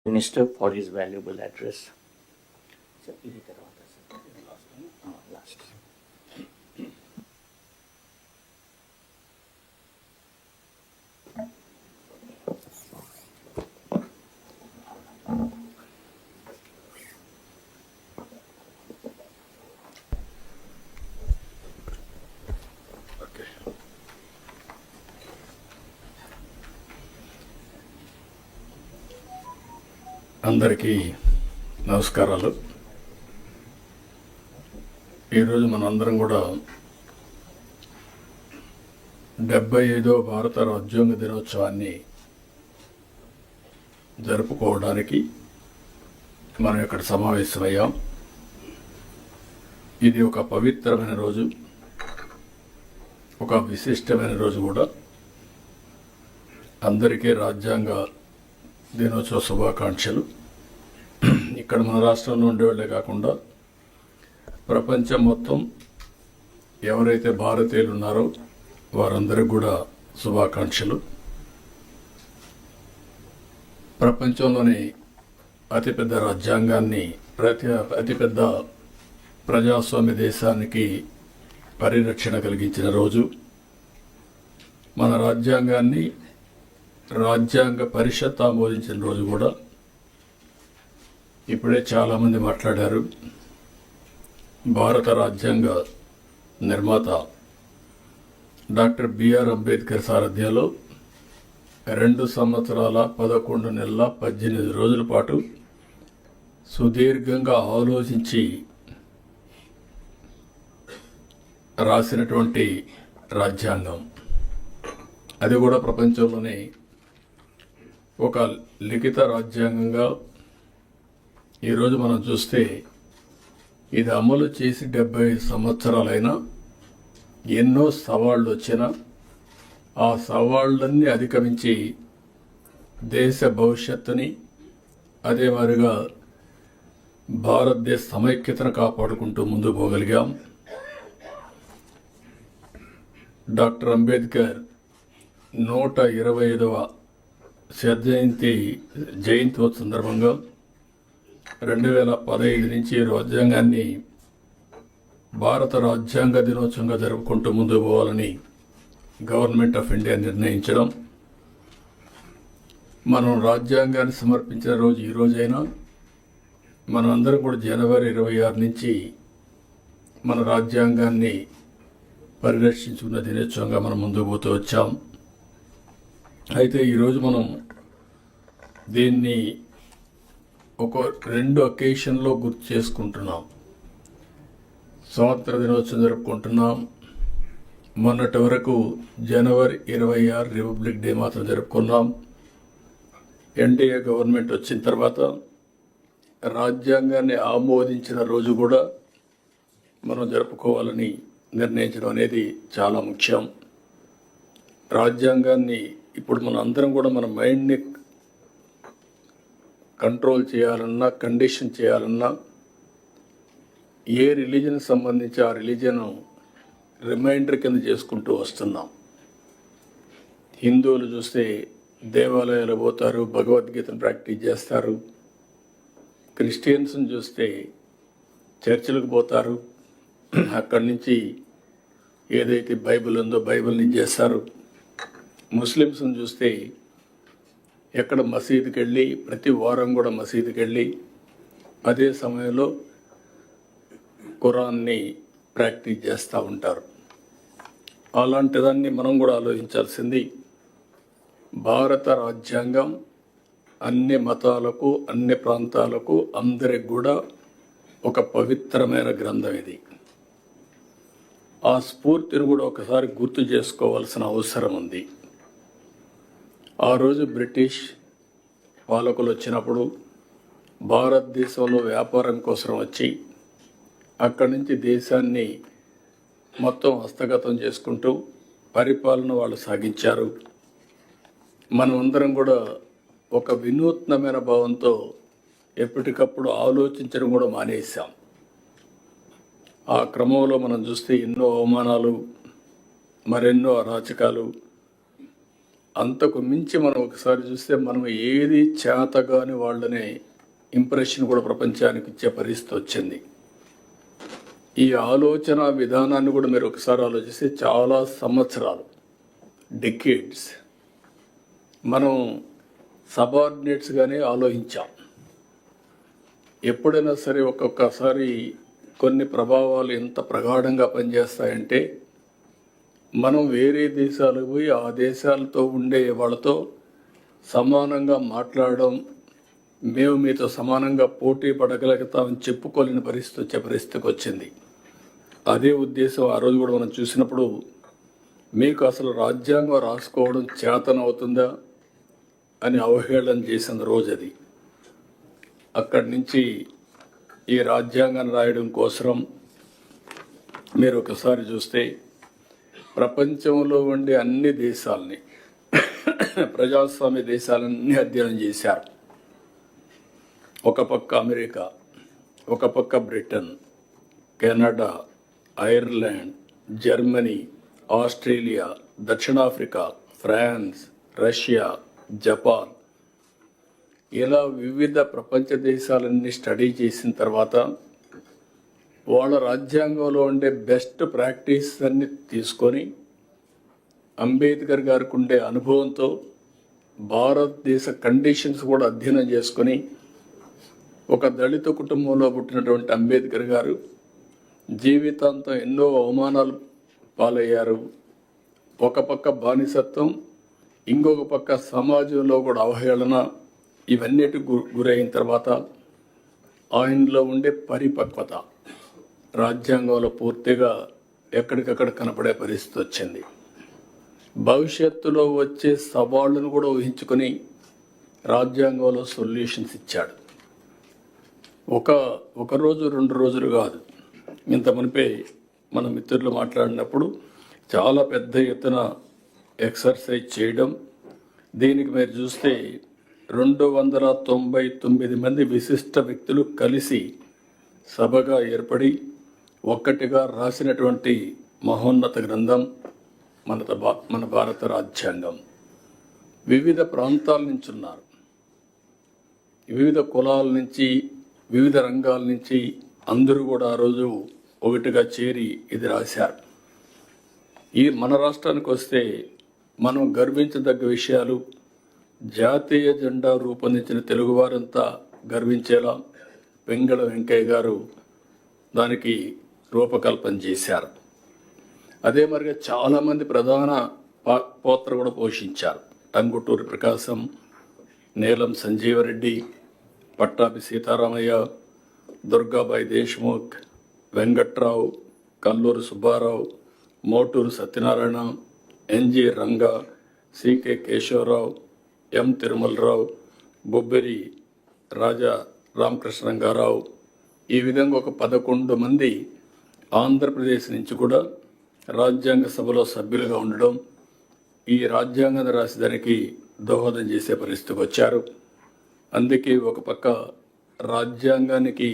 Minister for his valuable address. So, ఇది తర్వాత last. అందరికీ నమస్కారాలు. ఈరోజు మనందరం కూడా 75వ భారత రాజ్యాంగ దినోత్సవాన్ని జరుపుకోవడానికి మనం ఇక్కడ సమావేశమయ్యాం. ఇది ఒక పవిత్రమైన రోజు, ఒక విశిష్టమైన రోజు కూడా. అందరికీ రాజ్యాంగ దినోత్సవ శుభాకాంక్షలు. ఇక్కడ మన రాష్ట్రంలో ఉండేవాళ్ళే కాకుండా ప్రపంచం మొత్తం ఎవరైతే భారతీయులు ఉన్నారో వారందరికీ కూడా శుభాకాంక్షలు. ప్రపంచంలోని అతిపెద్ద రాజ్యాంగాన్ని, అతిపెద్ద ప్రజాస్వామ్య దేశానికి పరిరక్షణ కలిగించిన రోజు. మన రాజ్యాంగాన్ని రాజ్యాంగ పరిషత్ ఆమోదించిన రోజు కూడా. ఇప్పుడే చాలామంది మాట్లాడారు. భారత రాజ్యాంగ నిర్మాత డాక్టర్ బిఆర్ అంబేద్కర్ సారథ్యంలో 2 సంవత్సరాల 11 నెలల 18 రోజుల పాటు సుదీర్ఘంగా ఆలోచించి రాసినటువంటి రాజ్యాంగం. అది కూడా ప్రపంచంలోనే ఒక లిఖిత రాజ్యాంగంగా ఈరోజు మనం చూస్తే ఇది అమలు చేసి 75 సంవత్సరాలైనా ఎన్నో సవాళ్లు వచ్చినా ఆ సవాళ్లన్నీ అధిగమించి దేశ భవిష్యత్తుని, అదే మాదిరిగా భారతదేశ సమైక్యతను కాపాడుకుంటూ ముందుకు పోగలిగాం. డాక్టర్ అంబేద్కర్ 125వ జయంతి సందర్భంగా 2015 నుంచి రాజ్యాంగాన్ని భారత రాజ్యాంగ దినోత్సవంగా జరుపుకుంటూ ముందుకు పోవాలని గవర్నమెంట్ ఆఫ్ ఇండియా నిర్ణయించడం. మనం రాజ్యాంగాన్ని సమర్పించిన రోజు ఈ రోజైనా మనం అందరం కూడా జనవరి 26 నుంచి మన రాజ్యాంగాన్ని పరిరక్షించుకున్న దినోత్సవంగా మనం ముందుకు పోతూ వచ్చాం. అయితే ఈరోజు మనం దీన్ని ఒక 2 అకేషన్లో గుర్తు చేసుకుంటున్నాం. స్వాతంత్ర దినోత్సవం జరుపుకుంటున్నాం. మొన్నటి వరకు జనవరి 26 రిపబ్లిక్ డే మాత్రం జరుపుకున్నాం. ఎన్డీఏ గవర్నమెంట్ వచ్చిన తర్వాత రాజ్యాంగాన్ని ఆమోదించిన రోజు కూడా మనం జరుపుకోవాలని నిర్ణయించడం అనేది చాలా ముఖ్యం. రాజ్యాంగాన్ని ఇప్పుడు మన అందరం కూడా మన మైండ్ని కంట్రోల్ చేయాలన్నా, కండిషన్ చేయాలన్నా, ఏ రిలీజన్ సంబంధించి ఆ రిలీజన్ రిమైండర్ కింద చేసుకుంటూ వస్తున్నాం. హిందువులు చూస్తే దేవాలయాలు పోతారు, భగవద్గీతను ప్రాక్టీస్ చేస్తారు. క్రిస్టియన్స్ని చూస్తే చర్చిలకు పోతారు, అక్కడి నుంచి ఏదైతే బైబిల్ ఉందో బైబిల్ని చేస్తారు. ముస్లిమ్స్ని చూస్తే ఎక్కడ మసీదుకి వెళ్ళి ప్రతి వారం కూడా మసీదుకి వెళ్ళి అదే సమయంలో ఖురాన్ని ప్రాక్టీస్ చేస్తూ ఉంటారు. అలాంటిదాన్ని మనం కూడా ఆలోచించాల్సింది. భారత రాజ్యాంగం అన్ని మతాలకు, అన్ని ప్రాంతాలకు, అందరికి కూడా ఒక పవిత్రమైన గ్రంథం ఇది. ఆ స్ఫూర్తిని కూడా ఒకసారి గుర్తు చేసుకోవాల్సిన అవసరం ఉంది. ఆ రోజు బ్రిటిష్ పాలకులు వచ్చినప్పుడు భారతదేశంలో వ్యాపారం కోసం వచ్చి అక్కడి నుంచి దేశాన్ని మొత్తం హస్తగతం చేసుకుంటూ పరిపాలన వాళ్ళు సాగించారు. మనమందరం కూడా ఒక వినూత్నమైన భావంతో ఎప్పటికప్పుడు ఆలోచించడం కూడా మానేశాం. ఆ క్రమంలో మనం చూస్తే ఎన్నో అవమానాలు, మరెన్నో అరాచకాలు, అంతకు మించి మనం ఒకసారి చూస్తే మనం ఏది చేతగాని వాళ్ళనే ఇంప్రెషన్ కూడా ప్రపంచానికి ఇచ్చే పరిస్థితి వచ్చింది. ఈ ఆలోచన విధానాన్ని కూడా మీరు ఒకసారి ఆలోచిస్తే చాలా సంవత్సరాలు, డికేడ్స్ మనం సబార్డినేట్స్గానే ఆలోచించాం. ఎప్పుడైనా సరే ఒక్కొక్కసారి కొన్ని ప్రభావాలు ఎంత ప్రగాఢంగా పనిచేస్తాయంటే, మనం వేరే దేశాలకు పోయి ఆ దేశాలతో ఉండే వాళ్ళతో సమానంగా మాట్లాడడం, మేము మీతో సమానంగా పోటీ పడగలుగుతామని చెప్పుకోలేని పరిస్థితి వచ్చే పరిస్థితికి వచ్చింది. అదే ఉద్దేశం ఆ రోజు కూడా మనం చూసినప్పుడు, మీకు అసలు రాజ్యాంగం రాసుకోవడం చేతనవుతుందా అని అవహేళన చేసిన రోజు అది. అక్కడి నుంచి ఈ రాజ్యాంగాన్ని రాయడం కోసం మీరు ఒకసారి చూస్తే ప్రపంచంలో ఉండే అన్ని దేశాలని, ప్రజాస్వామ్య దేశాలన్నీ అధ్యయనం చేశారు. ఒక పక్క అమెరికా, ఒక పక్క Britain, Canada, Ireland, Germany, Australia, దక్షిణాఫ్రికా, ఫ్రాన్స్, రష్యా, జపాన్, ఇలా వివిధ ప్రపంచ దేశాలన్నీ స్టడీ చేసిన తర్వాత వాళ్ళ రాజ్యాంగంలో ఉండే బెస్ట్ ప్రాక్టీస్ అన్ని తీసుకొని అంబేద్కర్ గారికి ఉండే అనుభవంతో భారతదేశ కండిషన్స్ కూడా అధ్యయనం చేసుకొని, ఒక దళిత కుటుంబంలో పుట్టినటువంటి అంబేద్కర్ గారు జీవితాంతం ఎన్నో అవమానాలు పాలయ్యారు. ఒక పక్క బానిసత్వం, ఇంకొక పక్క సమాజంలో కూడా అవహేళన, ఇవన్నిటి గురైన తర్వాత ఆయనలో ఉండే పరిపక్వత రాజ్యాంగంలో పూర్తిగా ఎక్కడికక్కడ కనపడే పరిస్థితి వచ్చింది. భవిష్యత్తులో వచ్చే సవాళ్ళను కూడా ఊహించుకొని రాజ్యాంగంలో సొల్యూషన్స్ ఇచ్చాడు. ఒక రోజు 2 రోజులు కాదు. ఇంత మునిపే మన మిత్రులు మాట్లాడినప్పుడు చాలా పెద్ద ఎత్తున ఎక్సర్సైజ్ చేయడం, దీనికి మీరు చూస్తే 299 మంది విశిష్ట వ్యక్తులు కలిసి సభగా ఏర్పడి ఒక్కటిగా రాసినటువంటి మహోన్నత గ్రంథం మన భారత రాజ్యాంగం. వివిధ ప్రాంతాల నుంచి ఉన్నారు, వివిధ కులాల నుంచి, వివిధ రంగాల నుంచి అందరూ కూడా ఆ రోజు ఒకటిగా చేరి ఇది రాశారు. మన రాష్ట్రానికి వస్తే మనం గర్వించదగ్గ విషయాలు, జాతీయ జెండా రూపొందించిన తెలుగువారంతా గర్వించేలా వెంగళ వెంకయ్య గారు దానికి రూపకల్పన చేశారు. అదే మరిగా చాలామంది ప్రధాన పాత్ర కూడా పోషించారు. టంగుటూరి ప్రకాశం, నీలం సంజీవరెడ్డి, పట్టాభి సీతారామయ్య, దుర్గాబాయి దేశ్ముఖ్, వెంకట్రావు, కల్లూరు సుబ్బారావు, మోటూరు సత్యనారాయణ, ఎన్జి రంగా, సికే కేశవరావు, ఎం తిరుమలరావు, బొబ్బిరి రాజా రామకృష్ణరంగారావు, ఈ విధంగా ఒక 11 మంది ఆంధ్రప్రదేశ్ నుంచి కూడా రాజ్యాంగ సభలో సభ్యులుగా ఉండడం, ఈ రాజ్యాంగాన్ని రాసేదానికి దోహదం చేసే పరిస్థితికి వచ్చారు. అందుకే ఒక పక్క రాజ్యాంగానికి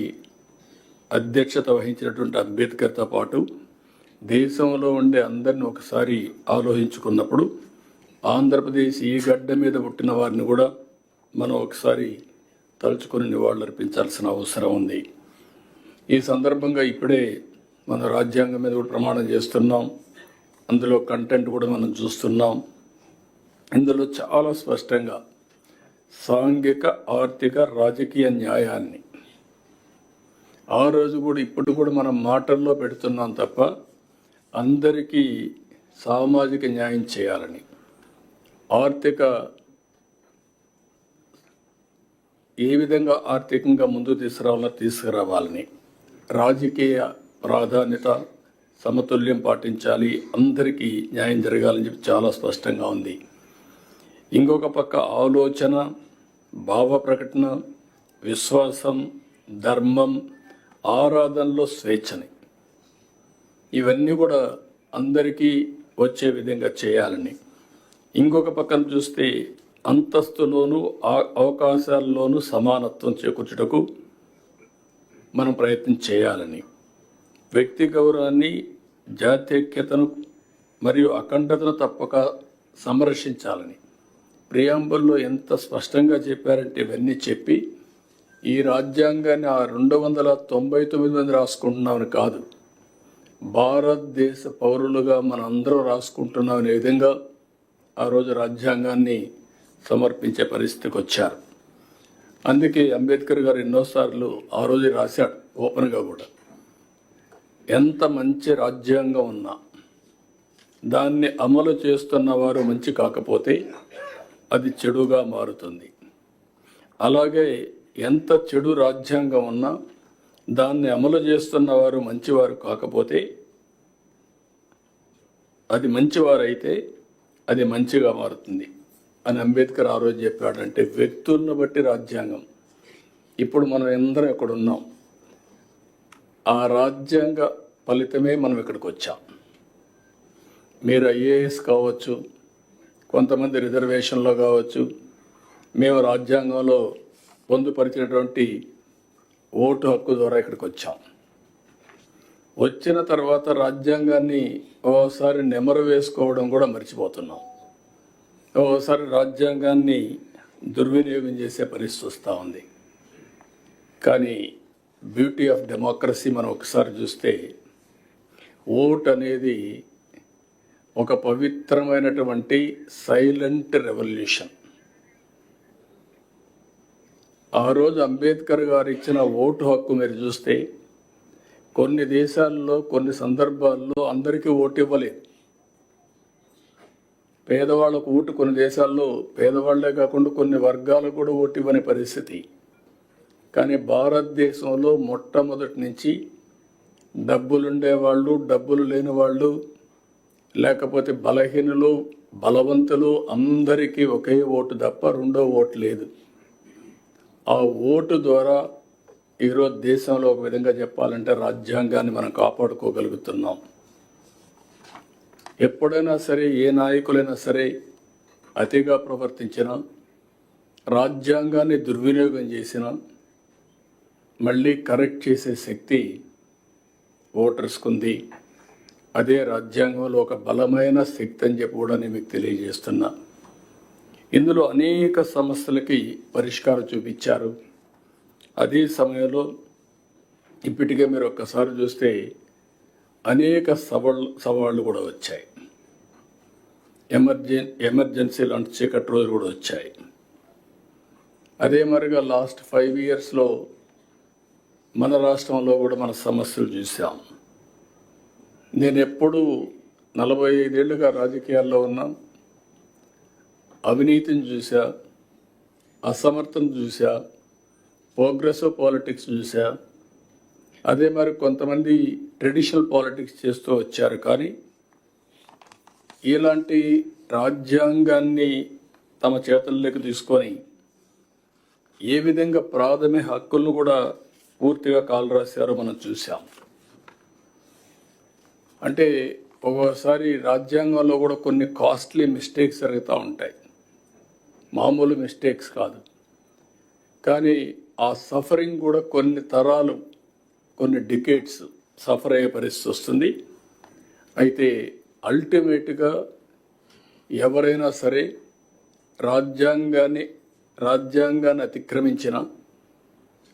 అధ్యక్షత వహించినటువంటి అంబేద్కర్తో పాటు దేశంలో ఉండే అందరిని ఒకసారి ఆలోచించుకున్నప్పుడు ఆంధ్రప్రదేశ్ ఈ గడ్డ మీద పుట్టిన వారిని కూడా మనం ఒకసారి తలుచుకొని నివాళులర్పించాల్సిన అవసరం ఉంది. ఈ సందర్భంగా ఇప్పుడే మన రాజ్యాంగం మీద కూడా ప్రమాణం చేస్తున్నాం. అందులో కంటెంట్ కూడా మనం చూస్తున్నాం. ఇందులో చాలా స్పష్టంగా సాంఘిక, ఆర్థిక, రాజకీయ న్యాయాన్ని ఆ రోజు కూడా ఇప్పుడు కూడా మనం మాటల్లో పెడుతున్నాం తప్ప అందరికీ సామాజిక న్యాయం చేయాలని, ఆర్థిక ఏ విధంగా ఆర్థికంగా ముందుకు తీసుకురావాలని, రాజకీయ ప్రాధాన్యత, సమతుల్యం పాటించాలి, అందరికీ న్యాయం జరగాలని చెప్పి చాలా స్పష్టంగా ఉంది. ఇంకొక పక్క ఆలోచన, భావ ప్రకటన, విశ్వాసం, ధర్మం, ఆరాధనలో స్వేచ్ఛని, ఇవన్నీ కూడా అందరికీ వచ్చే విధంగా చేయాలని, ఇంకొక పక్కన చూస్తే అంతస్తులోనూ అవకాశాల్లోనూ సమానత్వం చేకూర్చుటకు మనం ప్రయత్నం చేయాలని, వ్యక్తి గౌరవాన్ని, జాతీయతను మరియు అఖండతను తప్పక సంరక్షించాలని, ప్రియాంబుల్లో ఎంత స్పష్టంగా చెప్పారంటే ఇవన్నీ చెప్పి ఈ రాజ్యాంగాన్ని ఆ 299 మంది రాసుకుంటున్నామని కాదు, భారతదేశ పౌరులుగా మనందరం రాసుకుంటున్నామనే విధంగా ఆ రోజు రాజ్యాంగాన్ని సమర్పించే పరిస్థితికి వచ్చారు. అందుకే అంబేద్కర్ గారు ఎన్నోసార్లు ఆ రోజు రాశాడు ఓపెన్గా కూడా, ఎంత మంచి రాజ్యాంగం ఉన్నా దాన్ని అమలు చేస్తున్న వారు మంచి కాకపోతే అది చెడుగా మారుతుంది. అలాగే ఎంత చెడు రాజ్యాంగం ఉన్నా దాన్ని అమలు చేస్తున్న వారు మంచివారు కాకపోతే అది మంచివారైతే అది మంచిగా మారుతుంది అని అంబేద్కర్ ఆ రోజు చెప్పాడంటే వ్యక్తులను బట్టి రాజ్యాంగం. ఇప్పుడు మనం అందరం ఇక్కడ ఉన్నాం, ఆ రాజ్యాంగ ఫలితమే మనం ఇక్కడికి వచ్చాం. మీరు ఐఏఎస్ కావచ్చు, కొంతమంది రిజర్వేషన్లో కావచ్చు, మేము రాజ్యాంగంలో పొందుపరిచినటువంటి ఓటు హక్కు ద్వారా ఇక్కడికి వచ్చాం. వచ్చిన తర్వాత రాజ్యాంగాన్ని ఓసారి నెమరు వేసుకోవడం కూడా మర్చిపోతున్నాం. ఓసారి రాజ్యాంగాన్ని దుర్వినియోగం చేసే పరిస్థితి వస్తూ ఉంది. కానీ బ్యూటీ ఆఫ్ డెమోక్రసీ మనం ఒకసారి చూస్తే ఓట్ అనేది ఒక పవిత్రమైనటువంటి సైలెంట్ రెవల్యూషన్. ఆ రోజు అంబేద్కర్ గారు ఇచ్చిన ఓటు హక్కు మీరు చూస్తే కొన్ని దేశాల్లో కొన్ని సందర్భాల్లో అందరికీ ఓటు ఇవ్వలేదు. పేదవాళ్ళకు ఓటు కొన్ని దేశాల్లో పేదవాళ్లే కాకుండా కొన్ని వర్గాలకు కూడా ఓటు ఇవ్వని పరిస్థితి. కానీ భారతదేశంలో మొట్టమొదటి నుంచి డబ్బులుండేవాళ్ళు, డబ్బులు లేని వాళ్ళు, లేకపోతే బలహీనులు, బలవంతులు అందరికీ ఒకే ఓటు తప్ప రెండో ఓటు లేదు. ఆ ఓటు ద్వారా ఈరోజు దేశంలో ఒక విధంగా చెప్పాలంటే రాజ్యాంగాన్ని మనం కాపాడుకోగలుగుతున్నాం. ఎప్పుడైనా సరే ఏ నాయకులైనా సరే అతిగా ప్రవర్తించినా, రాజ్యాంగాన్ని దుర్వినియోగం చేసినా మళ్ళీ కరెక్ట్ చేసే శక్తి ఓటర్స్కు ఉంది. అదే రాజ్యాంగంలో ఒక బలమైన శక్తి అని చెప్పి కూడా నేను మీకు తెలియజేస్తున్నా. ఇందులో అనేక సమస్యలకి పరిష్కారం చూపించారు. అదే సమయంలో ఇప్పటికే మీరు ఒక్కసారి చూస్తే అనేక సవాళ్ళు కూడా వచ్చాయి. ఎమర్జెన్సీ లాంటి చీకటి రోజులు కూడా వచ్చాయి. అదే మరిగా లాస్ట్ 5 yearsలో మన రాష్ట్రంలో కూడా మన సమస్యలు చూసాం. నేను ఎప్పుడూ 45 ఏళ్ళుగా రాజకీయాల్లో ఉన్నా, అవినీతిని చూసా, అసమర్థను చూసా, ప్రోగ్రెసివ్ పాలిటిక్స్ చూసా. అదే మరి కొంతమంది ట్రెడిషనల్ పాలిటిక్స్ చేస్తూ వచ్చారు. కానీ ఇలాంటి రాజ్యాంగాన్ని తమ చేతుల్లోకి తీసుకొని ఏ విధంగా ప్రాథమిక హక్కులను కూడా పూర్తిగా కాలు రాశారో మనం చూసాం. అంటే ఒక్కోసారి రాజ్యాంగంలో కూడా కొన్ని కాస్ట్లీ మిస్టేక్స్ జరుగుతూ ఉంటాయి, మామూలు మిస్టేక్స్ కాదు. కానీ ఆ సఫరింగ్ కూడా కొన్ని తరాలు, కొన్ని డికేట్స్ సఫర్ అయ్యే పరిస్థితి వస్తుంది. అయితే అల్టిమేట్గా ఎవరైనా సరే రాజ్యాంగాన్ని అతిక్రమించిన,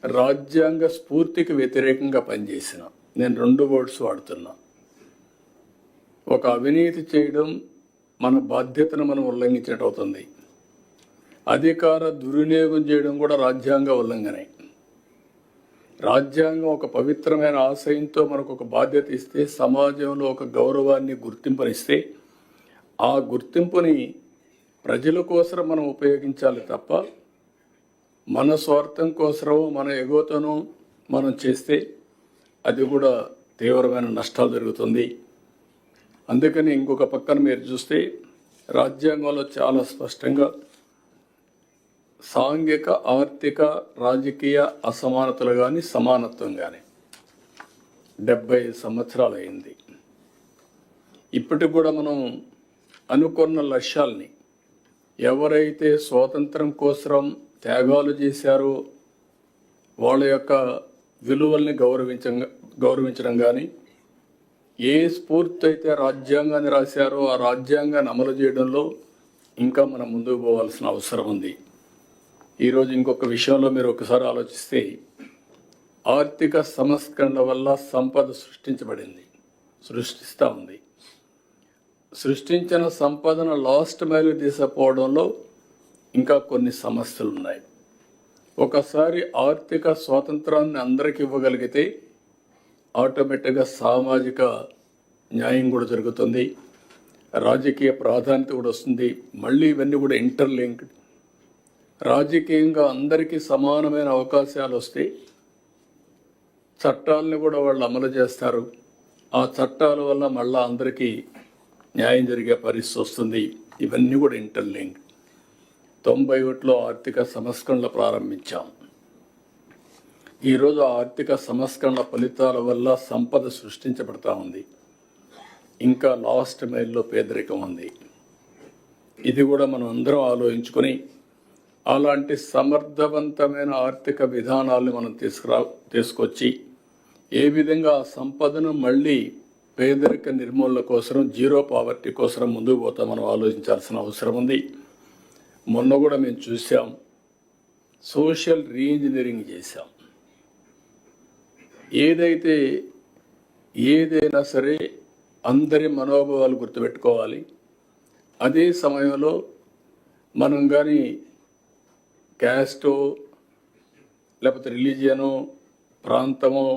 రాజ్యాంగ స్ఫూర్తికి వ్యతిరేకంగా పనిచేసిన, నేను 2 వర్డ్స్ వాడుతున్నా. ఒక అవినీతి చేయడం మన బాధ్యతను మనం ఉల్లంఘించినట్టు అవుతుంది. అధికార దుర్వినియోగం చేయడం కూడా రాజ్యాంగ ఉల్లంఘనే. రాజ్యాంగం ఒక పవిత్రమైన ఆశయంతో మనకు ఒక బాధ్యత ఇస్తే, సమాజంలో ఒక గౌరవాన్ని, గుర్తింపునిస్తే, ఆ గుర్తింపుని ప్రజల కోసం మనం ఉపయోగించాలి తప్ప మన స్వార్థం కోసం, మన ఎగోతను మనం చేస్తే అది కూడా తీవ్రమైన నష్టాలు జరుగుతుంది. అందుకని ఇంకొక పక్కన మీరు చూస్తే రాజ్యాంగంలో చాలా స్పష్టంగా సాంఘిక, ఆర్థిక, రాజకీయ అసమానతలు కానీ సమానత్వం కానీ 75 సంవత్సరాలు అయింది. ఇప్పటికి కూడా మనం అనుకున్న లక్ష్యాల్ని, ఎవరైతే స్వాతంత్రం కోసం త్యాగాలు చేశారో వాళ్ళ యొక్క విలువల్ని గౌరవించడం కానీ, ఏ స్ఫూర్తి అయితే రాజ్యాంగాన్ని రాశారో ఆ రాజ్యాంగాన్ని అమలు చేయడంలో ఇంకా మనం ముందుకు పోవాల్సిన అవసరం ఉంది. ఈరోజు ఇంకొక విషయంలో మీరు ఒకసారి ఆలోచిస్తే, ఆర్థిక సంస్కరణల వల్ల సంపద సృష్టిస్తూ ఉంది. సృష్టించిన సంపదను లాస్ట్ మైలు తీసుకుపోవడంలో ఇంకా కొన్ని సమస్యలు ఉన్నాయి. ఒకసారి ఆర్థిక స్వాతంత్రాన్ని అందరికీ ఇవ్వగలిగితే ఆటోమేటిక్గా సామాజిక న్యాయం కూడా జరుగుతుంది, రాజకీయ ప్రాధాన్యత కూడా వస్తుంది. మళ్ళీ ఇవన్నీ కూడా ఇంటర్లింక్డ్. రాజకీయంగా అందరికీ సమానమైన అవకాశాలు వస్తే చట్టాలను కూడా వాళ్ళు అమలు చేస్తారు. ఆ చట్టాల వల్ల మళ్ళీ అందరికీ న్యాయం జరిగే పరిస్థితి వస్తుంది. ఇవన్నీ కూడా ఇంటర్లింక్. 91లో ఆర్థిక సంస్కరణలు ప్రారంభించాం. ఈరోజు ఆర్థిక సంస్కరణల ఫలితాల వల్ల సంపద సృష్టించబడతా ఉంది. ఇంకా లాస్ట్ మైల్లో పేదరికం ఉంది. ఇది కూడా మనం అందరం ఆలోచించుకొని అలాంటి సమర్థవంతమైన ఆర్థిక విధానాలను మనం తీసుకొచ్చి ఏ విధంగా ఆ సంపదను మళ్ళీ పేదరిక నిర్మూలన కోసం, జీరో పావర్టీ కోసం ముందుకు పోతా మనం ఆలోచించాల్సిన అవసరం ఉంది. మొన్న కూడా మేము చూసాం, సోషల్ రీఇంజనీరింగ్ చేశాం. ఏదైనా సరే అందరి మనోభావాలు గుర్తుపెట్టుకోవాలి. అదే సమయంలో మనం కానీ క్యాస్టో లేకపోతే రిలీజియనో ప్రాంతమో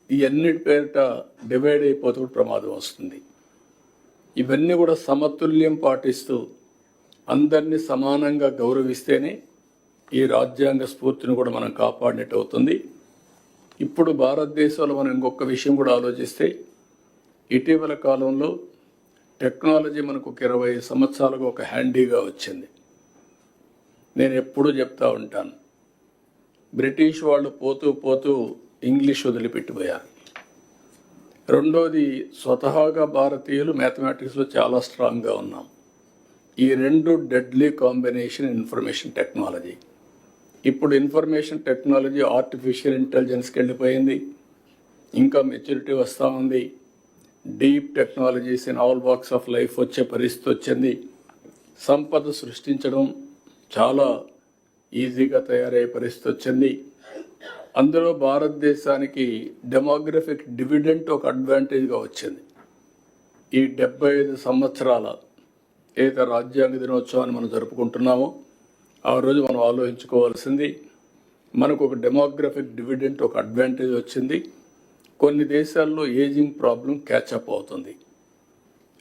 ఇవన్నిటి పేరిట డివైడ్ అయిపోతూ ప్రమాదం వస్తుంది. ఇవన్నీ కూడా సమతుల్యం పాటిస్తూ అందరినీ సమానంగా గౌరవిస్తేనే ఈ రాజ్యాంగ స్ఫూర్తిని కూడా మనం కాపాడినట్టు అవుతుంది. ఇప్పుడు భారతదేశంలో మనం ఇంకొక విషయం కూడా ఆలోచిస్తే, ఇటీవల కాలంలో టెక్నాలజీ మనకు 20 సంవత్సరాలుగా ఒక హ్యాండీగా వచ్చింది. నేను ఎప్పుడూ చెప్తా ఉంటాను, బ్రిటిష్ వాళ్ళు పోతూ ఇంగ్లీష్ వదిలిపెట్టిపోయారు. రెండోది, స్వతహాగా భారతీయులు మ్యాథమెటిక్స్లో చాలా స్ట్రాంగ్గా ఉన్నాం. ఈ రెండు డెడ్లీ కాంబినేషన్ ఇన్ఫర్మేషన్ టెక్నాలజీ. ఇప్పుడు ఇన్ఫర్మేషన్ టెక్నాలజీ ఆర్టిఫిషియల్ ఇంటెలిజెన్స్కి వెళ్ళిపోయింది. ఇంకా మెచ్యూరిటీ వస్తూ ఉంది. Deep technologies in all walks of life వచ్చే పరిస్థితి వచ్చింది. సంపద సృష్టించడం చాలా ఈజీగా తయారయ్యే పరిస్థితి వచ్చింది. అందులో భారతదేశానికి డెమోగ్రఫిక్ డివిడెంట్ ఒక అడ్వాంటేజ్గా వచ్చింది. ఈ 75 సంవత్సరాల ఏదైతే రాజ్యాంగ దినోత్సవాన్ని మనం జరుపుకుంటున్నామో ఆ రోజు మనం ఆలోచించుకోవాల్సింది, మనకు ఒక డెమోగ్రఫిక్ డివిడెంట్ ఒక అడ్వాంటేజ్ వచ్చింది. కొన్ని దేశాల్లో ఏజింగ్ ప్రాబ్లం క్యాచప్ అవుతుంది.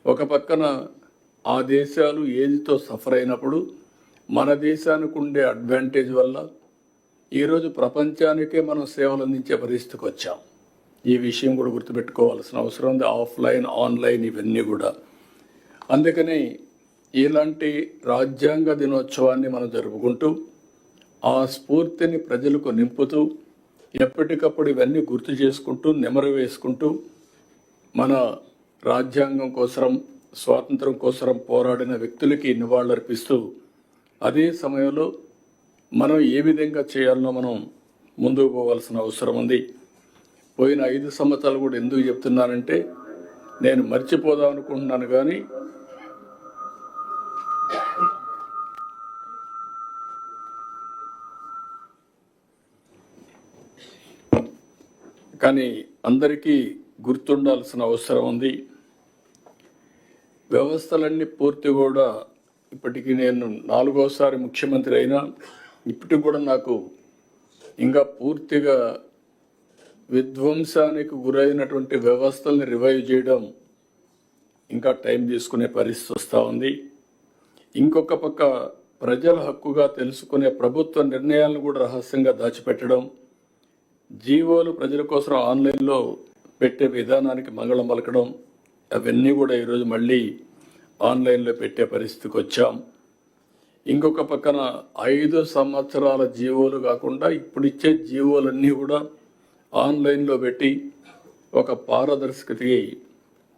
ఒక పక్కన ఆ దేశాలు ఏజ్తో సఫర్ అయినప్పుడు మన దేశానికి ఉండే అడ్వాంటేజ్ వల్ల ఈరోజు ప్రపంచానికే మనం సేవలు అందించే పరిస్థితికి వచ్చాం. ఈ విషయం కూడా గుర్తుపెట్టుకోవాల్సిన అవసరం ఉంది. ఆఫ్లైన్, ఆన్లైన్ ఇవన్నీ కూడా. అందుకని ఇలాంటి రాజ్యాంగ దినోత్సవాన్ని మనం జరుపుకుంటూ ఆ స్ఫూర్తిని ప్రజలకు నింపుతూ ఎప్పటికప్పుడు ఇవన్నీ గుర్తు చేసుకుంటూ నెమరు వేసుకుంటూ మన రాజ్యాంగం కోసం, స్వాతంత్రం కోసం పోరాడిన వ్యక్తులకి నివాళులర్పిస్తూ అదే సమయంలో మనం ఏ విధంగా చేయాలనో మనం ముందుకు పోవాల్సిన అవసరం ఉంది. పోయిన 5 సంవత్సరాలు కూడా ఎందుకు చెప్తున్నానంటే, నేను మర్చిపోదాం అనుకుంటున్నాను కానీ అందరికీ గుర్తుండాల్సిన అవసరం ఉంది. వ్యవస్థలన్నీ పూర్తి కూడా ఇప్పటికీ నేను 4వసారి ముఖ్యమంత్రి అయినా ఇప్పటికి కూడా నాకు ఇంకా పూర్తిగా విధ్వంసానికి గురైనటువంటి వ్యవస్థల్ని రివైవ్ చేయడం ఇంకా టైం తీసుకునే పరిస్థితి వస్తూ ఉంది. ఇంకొక పక్క ప్రజల హక్కుగా తెలుసుకునే ప్రభుత్వ నిర్ణయాలను కూడా రహస్యంగా దాచిపెట్టడం, జీవోలు ప్రజల కోసం ఆన్లైన్లో పెట్టే విధానానికి మంగళం పలకడం, అవన్నీ కూడా ఈరోజు మళ్ళీ ఆన్లైన్లో పెట్టే పరిస్థితికి వచ్చాం. ఇంకొక పక్కన 5 సంవత్సరాల జీవోలు కాకుండా ఇప్పుడు ఇచ్చే జీవోలన్నీ కూడా ఆన్లైన్లో పెట్టి ఒక పారదర్శకతకి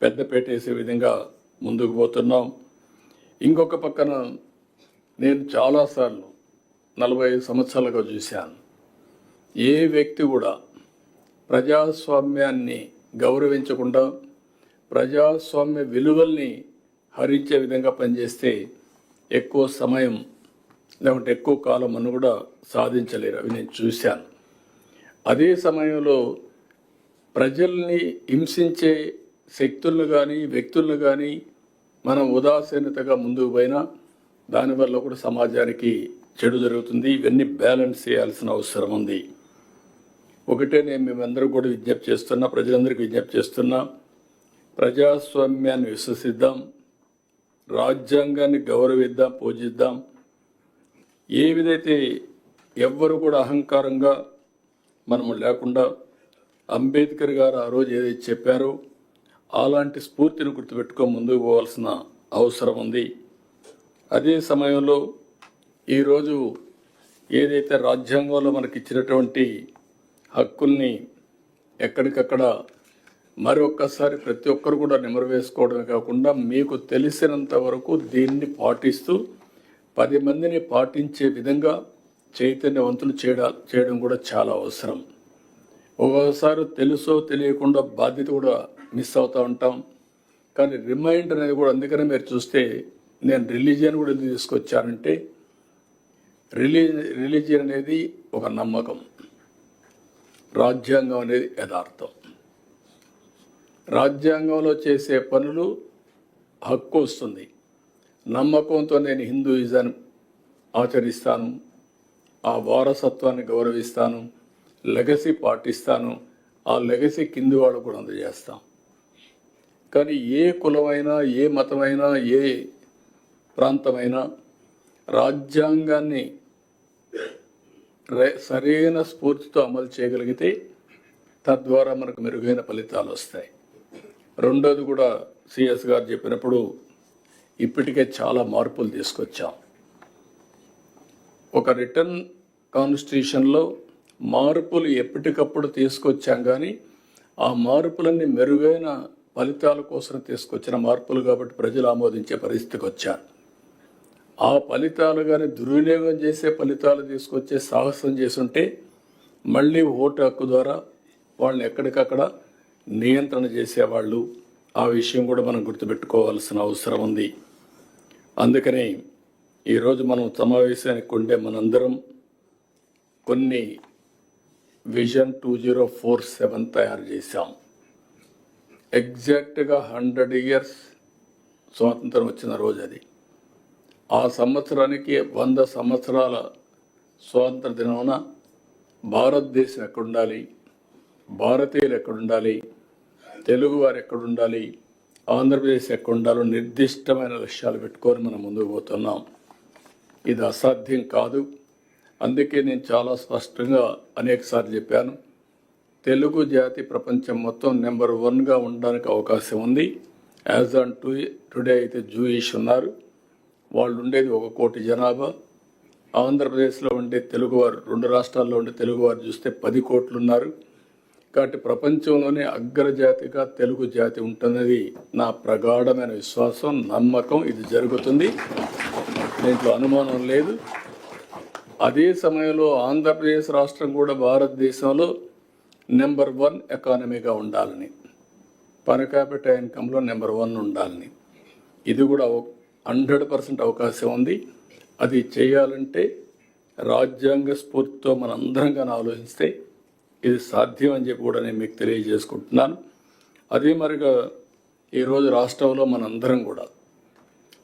పెద్దపీట వేసే విధంగా ముందుకు పోతున్నాం. ఇంకొక పక్కన నేను చాలాసార్లు 45 సంవత్సరాలుగా చూశాను, ఏ వ్యక్తి కూడా ప్రజాస్వామ్యాన్ని గౌరవించకుండా ప్రజాస్వామ్య విలువల్ని హరించే విధంగా పనిచేస్తే ఎక్కువ సమయం లేకుంటే ఎక్కువ కాలం అని కూడా సాధించలేరు. అవి నేను చూశాను. అదే సమయంలో ప్రజల్ని హింసించే శక్తులను కానీ వ్యక్తులను కానీ మనం ఉదాసీనతగా ముందుకు పోయినా దానివల్ల కూడా సమాజానికి చెడు జరుగుతుంది. ఇవన్నీ బ్యాలెన్స్ చేయాల్సిన అవసరం ఉంది. ఒకటే నేను మేమందరూ కూడా విజ్ఞప్తి చేస్తున్నా, ప్రజలందరికీ విజ్ఞప్తి చేస్తున్నా, ప్రజాస్వామ్యాన్ని విశ్వసిద్దాం, రాజ్యాంగాన్ని గౌరవిద్దాం, పూజిద్దాం. ఏ విధైతే ఎవ్వరు కూడా అహంకారంగా మనము లేకుండా అంబేద్కర్ గారు ఆ రోజు ఏదైతే చెప్పారో అలాంటి స్ఫూర్తిని గుర్తుపెట్టుకొని ముందుకు పోవాల్సిన అవసరం ఉంది. అదే సమయంలో ఈరోజు ఏదైతే రాజ్యాంగంలో మనకి ఇచ్చినటువంటి హక్కుల్ని ఎక్కడికక్కడ మరొక్కసారి ప్రతి ఒక్కరు కూడా నెమరువేసుకోవడమే కాకుండా మీకు తెలిసినంత వరకు దీన్ని పాటిస్తూ 10 మందిని పాటించే విధంగా చైతన్యవంతులు చేయడం కూడా చాలా అవసరం. ఒక్కొక్కసారి తెలుసో తెలియకుండా బాధ్యత కూడా మిస్ అవుతూ ఉంటాం. కానీ రిమైండర్ అనేది కూడా, అందుకనే మీరు చూస్తే నేను రిలీజియన్ కూడా ఎందుకు తీసుకొచ్చానంటే, రిలీజియన్ అనేది ఒక నమ్మకం, రాజ్యాంగం అనేది యథార్థం. రాజ్యాంగంలో చేసే పనులు హక్కు వస్తుంది. నమ్మకంతో నేను హిందూయిజాన్ని ఆచరిస్తాను, ఆ వారసత్వాన్ని గౌరవిస్తాను, లెగసీ పాటిస్తాను, ఆ లెగసీ కింది వాళ్ళు కూడా అందజేస్తాం. కానీ ఏ కులమైనా, ఏ మతమైనా, ఏ ప్రాంతమైనా రాజ్యాంగాన్ని సరైన స్ఫూర్తితో అమలు చేయగలిగితే తద్వారా మనకు మెరుగైన ఫలితాలు వస్తాయి. రెండోది కూడా సిఎస్ గారు చెప్పినప్పుడు ఇప్పటికే చాలా మార్పులు తీసుకొచ్చాం. ఒక రిటర్న్ కాన్స్టిట్యూషన్లో మార్పులు ఎప్పటికప్పుడు తీసుకొచ్చాం, కానీ ఆ మార్పులన్నీ మెరుగైన ఫలితాల కోసం తీసుకొచ్చిన మార్పులు కాబట్టి ప్రజలు ఆమోదించే పరిస్థితికి వచ్చారు. ఆ ఫలితాలు కానీ దుర్వినియోగం చేసే ఫలితాలు తీసుకొచ్చే సాహసం చేసుంటే మళ్ళీ ఓటు హక్కు ద్వారా వాళ్ళని ఎక్కడికక్కడ నియంత్రణ చేసేవాళ్ళు. ఆ విషయం కూడా మనం గుర్తుపెట్టుకోవాల్సిన అవసరం ఉంది. అందుకనే ఈరోజు మనం సమావేశానికి ఉండే మనందరం కొన్ని విజన్ 2047 తయారు చేశాం. ఎగ్జాక్ట్గా 100 years స్వాతంత్రం వచ్చిన రోజు అది. ఆ సంవత్సరానికి 100 సంవత్సరాల స్వాతంత్ర దినమున భారతదేశం ఎక్కడుండాలి, భారతీయులు ఎక్కడుండాలి, తెలుగువారు ఎక్కడుండాలి, ఆంధ్రప్రదేశ్ ఎక్కడుండాలో నిర్దిష్టమైన లక్ష్యాలు పెట్టుకొని మనం ముందుకు పోతున్నాం. ఇది అసాధ్యం కాదు. అందుకే నేను చాలా స్పష్టంగా అనేకసార్లు చెప్పాను, తెలుగు జాతి ప్రపంచం మొత్తం నెంబర్ 1గా ఉండడానికి అవకాశం ఉంది. యాజ్ ఆన్ టుడే అయితే జూయిష్ ఉన్నారు, వాళ్ళు ఉండేది 1 కోటి జనాభా. ఆంధ్రప్రదేశ్లో ఉండే తెలుగువారు, 2 రాష్ట్రాల్లో ఉండే తెలుగువారు చూస్తే 10 కోట్లు ఉన్నారు. కాబట్టి ప్రపంచంలోనే అగ్రజాతిగా తెలుగు జాతి ఉంటున్నది నా ప్రగాఢమైన విశ్వాసం, నమ్మకం. ఇది జరుగుతుంది, దీంట్లో అనుమానం లేదు. అదే సమయంలో ఆంధ్రప్రదేశ్ రాష్ట్రం కూడా భారతదేశంలో నెంబర్ 1 ఎకానమీగా ఉండాలని, పర్ క్యాపిటల్ ఇన్కంలో నెంబర్ 1 ఉండాలని, ఇది కూడా 100% అవకాశం ఉంది. అది చేయాలంటే రాజ్యాంగ స్ఫూర్తితో మనందరం కానీ ఆలోచిస్తే ఇది సాధ్యం అని చెప్పి కూడా నేను మీకు తెలియజేసుకుంటున్నాను. అదే మరిగా ఈరోజు రాష్ట్రంలో మనందరం కూడా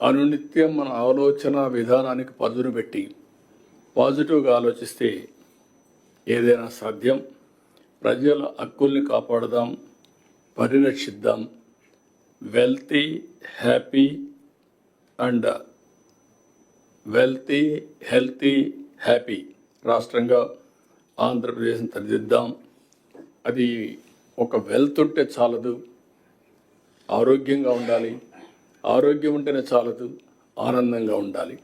అనునిత్యం మన ఆలోచన విధానానికి పదును పెట్టి పాజిటివ్గా ఆలోచిస్తే ఏదైనా సాధ్యం. ప్రజల హక్కుల్ని కాపాడదాం, పరిరక్షిద్దాం. Wealthy, happy and healthy, happy రాష్ట్రంగా ఆంధ్రప్రదేశ్ని తీర్చిదిద్దాం. అది ఒక వెల్త్ ఉంటే చాలదు, ఆరోగ్యంగా ఉండాలి. ఆరోగ్యం ఉంటేనే చాలదు, ఆనందంగా ఉండాలి.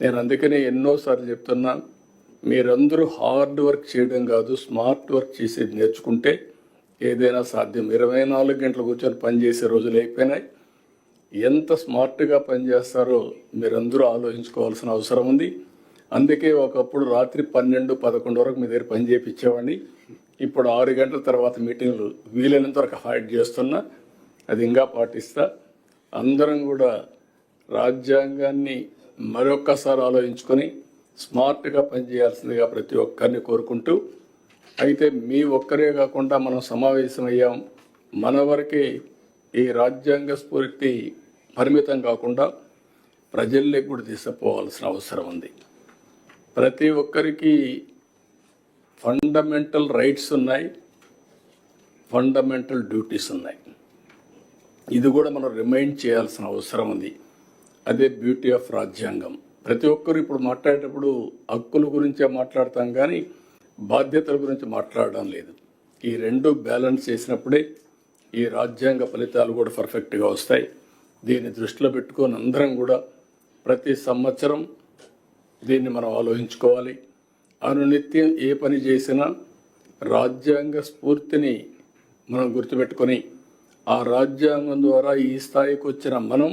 నేను అందుకనే ఎన్నోసార్లు చెప్తున్నా, మీరందరూ హార్డ్ వర్క్ చేయడం కాదు, స్మార్ట్ వర్క్ చేసేది నేర్చుకుంటే ఏదైనా సాధ్యం. 24 గంటలు కూర్చొని పనిచేసే రోజులు అయిపోయినాయి. ఎంత స్మార్ట్గా పనిచేస్తారో మీరందరూ ఆలోచించుకోవాల్సిన అవసరం ఉంది. అందుకే ఒకప్పుడు రాత్రి 12, 11 వరకు మీ దగ్గర పని చేయించేవాడిని. ఇప్పుడు 6 గంటల తర్వాత మీటింగ్లు వీలైనంత వరకు అవాయిడ్ చేస్తున్నా. అది ఇంకా పాటిస్తా. అందరం కూడా రాజ్యాంగాన్ని మరొక్కసారి ఆలోచించుకొని స్మార్ట్గా పనిచేయాల్సిందిగా ప్రతి ఒక్కరిని కోరుకుంటూ, అయితే మీ ఒక్కరే కాకుండా మనం సమావేశమయ్యాం, మన వరకే ఈ రాజ్యాంగ స్ఫూర్తి పరిమితం కాకుండా ప్రజల్లోకి కూడా తీసుకుపోవాల్సిన అవసరం ఉంది. ప్రతి ఒక్కరికి ఫండమెంటల్ రైట్స్ ఉన్నాయి, ఫండమెంటల్ డ్యూటీస్ ఉన్నాయి. ఇది కూడా మనం రిమైండ్ చేయాల్సిన అవసరం ఉంది. అదే బ్యూటీ ఆఫ్ రాజ్యాంగం. ప్రతి ఒక్కరు ఇప్పుడు మాట్లాడేటప్పుడు హక్కుల గురించే మాట్లాడతాం కానీ బాధ్యతల గురించి మాట్లాడడం లేదు. ఈ రెండు బ్యాలెన్స్ చేసినప్పుడే ఈ రాజ్యాంగ ఫలితాలు కూడా పర్ఫెక్ట్గా వస్తాయి. దీన్ని దృష్టిలో పెట్టుకొని అందరం కూడా ప్రతి సంవత్సరం దీన్ని మనం ఆలోచించుకోవాలి. అనునిత్యం ఏ పని చేసినా రాజ్యాంగ స్ఫూర్తిని మనం గుర్తుపెట్టుకొని ఆ రాజ్యాంగం ద్వారా ఈ స్థాయికి వచ్చిన మనం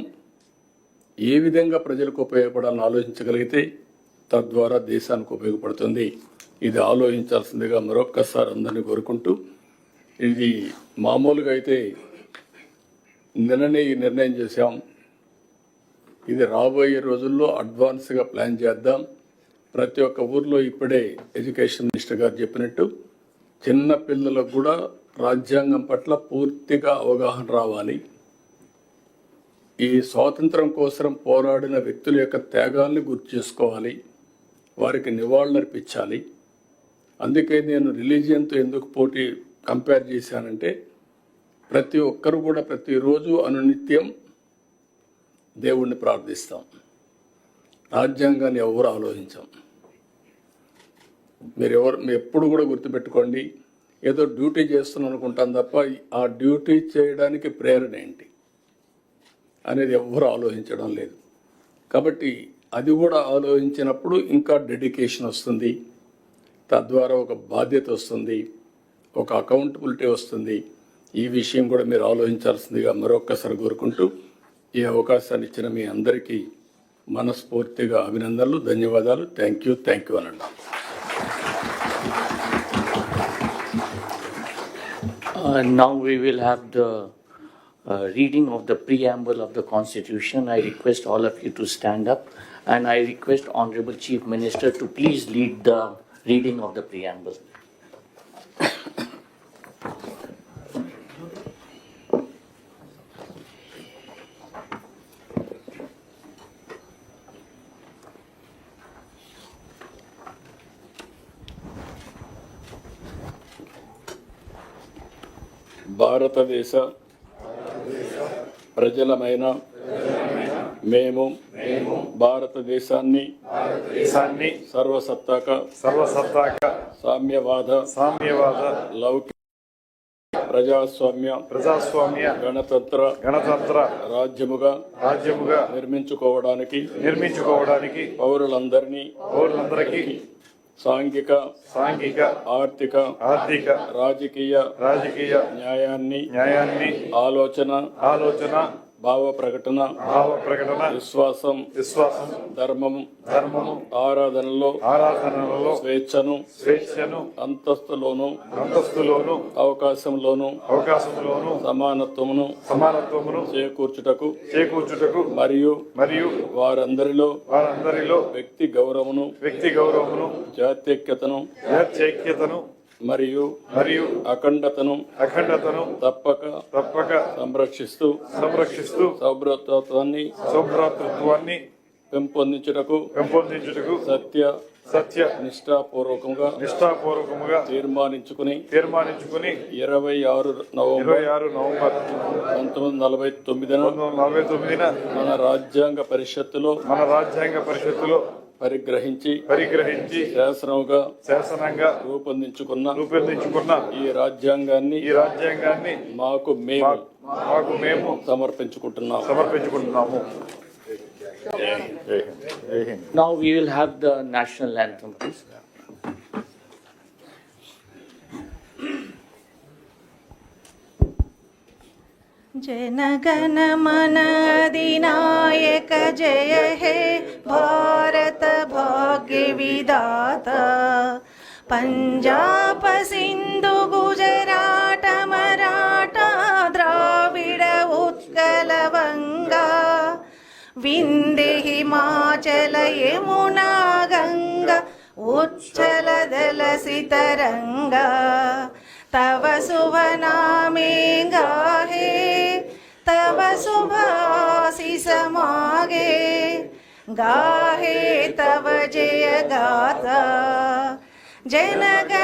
ఏ విధంగా ప్రజలకు ఉపయోగపడాలని ఆలోచించగలిగితే తద్వారా దేశానికి ఉపయోగపడుతుంది. ఇది ఆలోచించాల్సిందిగా మరొక్కసారి అందరినీ కోరుకుంటూ, ఇది మామూలుగా అయితే నిన్ననే ఈ నిర్ణయం చేశాం. ఇది రాబోయే రోజుల్లో అడ్వాన్స్గా ప్లాన్ చేద్దాం. ప్రతి ఒక్క ఊర్లో ఇప్పుడే ఎడ్యుకేషన్ మినిస్టర్ గారు చెప్పినట్టు చిన్న పిల్లలకు కూడా రాజ్యాంగం పట్ల పూర్తిగా అవగాహన రావాలి. ఈ స్వాతంత్రం కోసం పోరాడిన వ్యక్తుల యొక్క త్యాగాల్ని గుర్తు చేసుకోవాలి, వారికి నివాళులర్పించాలి. అందుకే నేను రిలీజియన్తో ఎందుకు కంపేర్ చేశానంటే, ప్రతి ఒక్కరు కూడా ప్రతిరోజు అనునిత్యం దేవుణ్ణి ప్రార్థిస్తాం, రాజ్యాంగాన్ని ఎవరు ఆలోచించాం. మీరు ఎప్పుడు కూడా గుర్తుపెట్టుకోండి, ఏదో డ్యూటీ చేస్తున్నాను అనుకుంటాను తప్ప ఆ డ్యూటీ చేయడానికి ప్రేరణ ఏంటి అనేది ఎవ్వరూ ఆలోచించడం లేదు. కాబట్టి అది కూడా ఆలోచించినప్పుడు ఇంకా డెడికేషన్ వస్తుంది, తద్వారా ఒక బాధ్యత వస్తుంది, ఒక అకౌంటబిలిటీ వస్తుంది. ఈ విషయం కూడా మీరు ఆలోచించాల్సిందిగా మరొక్కసారి కోరుకుంటూ, ఈ అవకాశాన్ని ఇచ్చిన మీ అందరికీ మనస్ఫూర్తిగా అభినందనలు, ధన్యవాదాలు. థ్యాంక్ యూ అనండి. Now we will have the reading of the preamble of the Constitution. I request all of you to stand up, and I request Honorable Chief Minister to please lead the reading of the preamble. భారతదేశ ప్రజలమైన మేము భారతదేశాన్ని సర్వసత్తాక సామ్యవాద లౌకిక ప్రజాస్వామ్య గణతంత్ర రాజ్యముగా నిర్మించుకోవడానికి పౌరులందరికీ సాంఘిక ఆర్థిక రాజకీయ న్యాయాన్ని ఆలోచన భావ ప్రకటన విశ్వాసం ధర్మము ఆరాధనలో స్వేచ్ఛను అంతస్తులోను అవకాశంలోను సమానత్వమును చేకూర్చుటకు మరియు వారందరిలో వ్యక్తి గౌరవమును జాత్యైక్యతను మరియు అఖండతను తప్పక సంరక్షిస్తూ సౌభ్రాతృత్వాన్ని పెంపొందించుటకు సత్య నిష్ఠాపూర్వకంగా తీర్మానించుకుని 26 నవంబర్ 1949 మన రాజ్యాంగ పరిషత్తులో పరిగ్రహించి శాసనంగా రూపొందించుకున్న ఈ రాజ్యాంగాన్ని మాకు మేము సమర్పించుకుంటున్నాము. Now we will have the national anthem, please. जनगण मन अधिनायक जय हे भारत भाग्य विधाता पंजाब सिंधु गुजरात मराठा द्राविड उत्कल बंगा विंध्य हिमाचल यमुना गंगा उच्चल दलसित तरंगा तव शुभ नामे गाहे तव शुभ आशीष मागे गाहे तव जय गाथा जन गण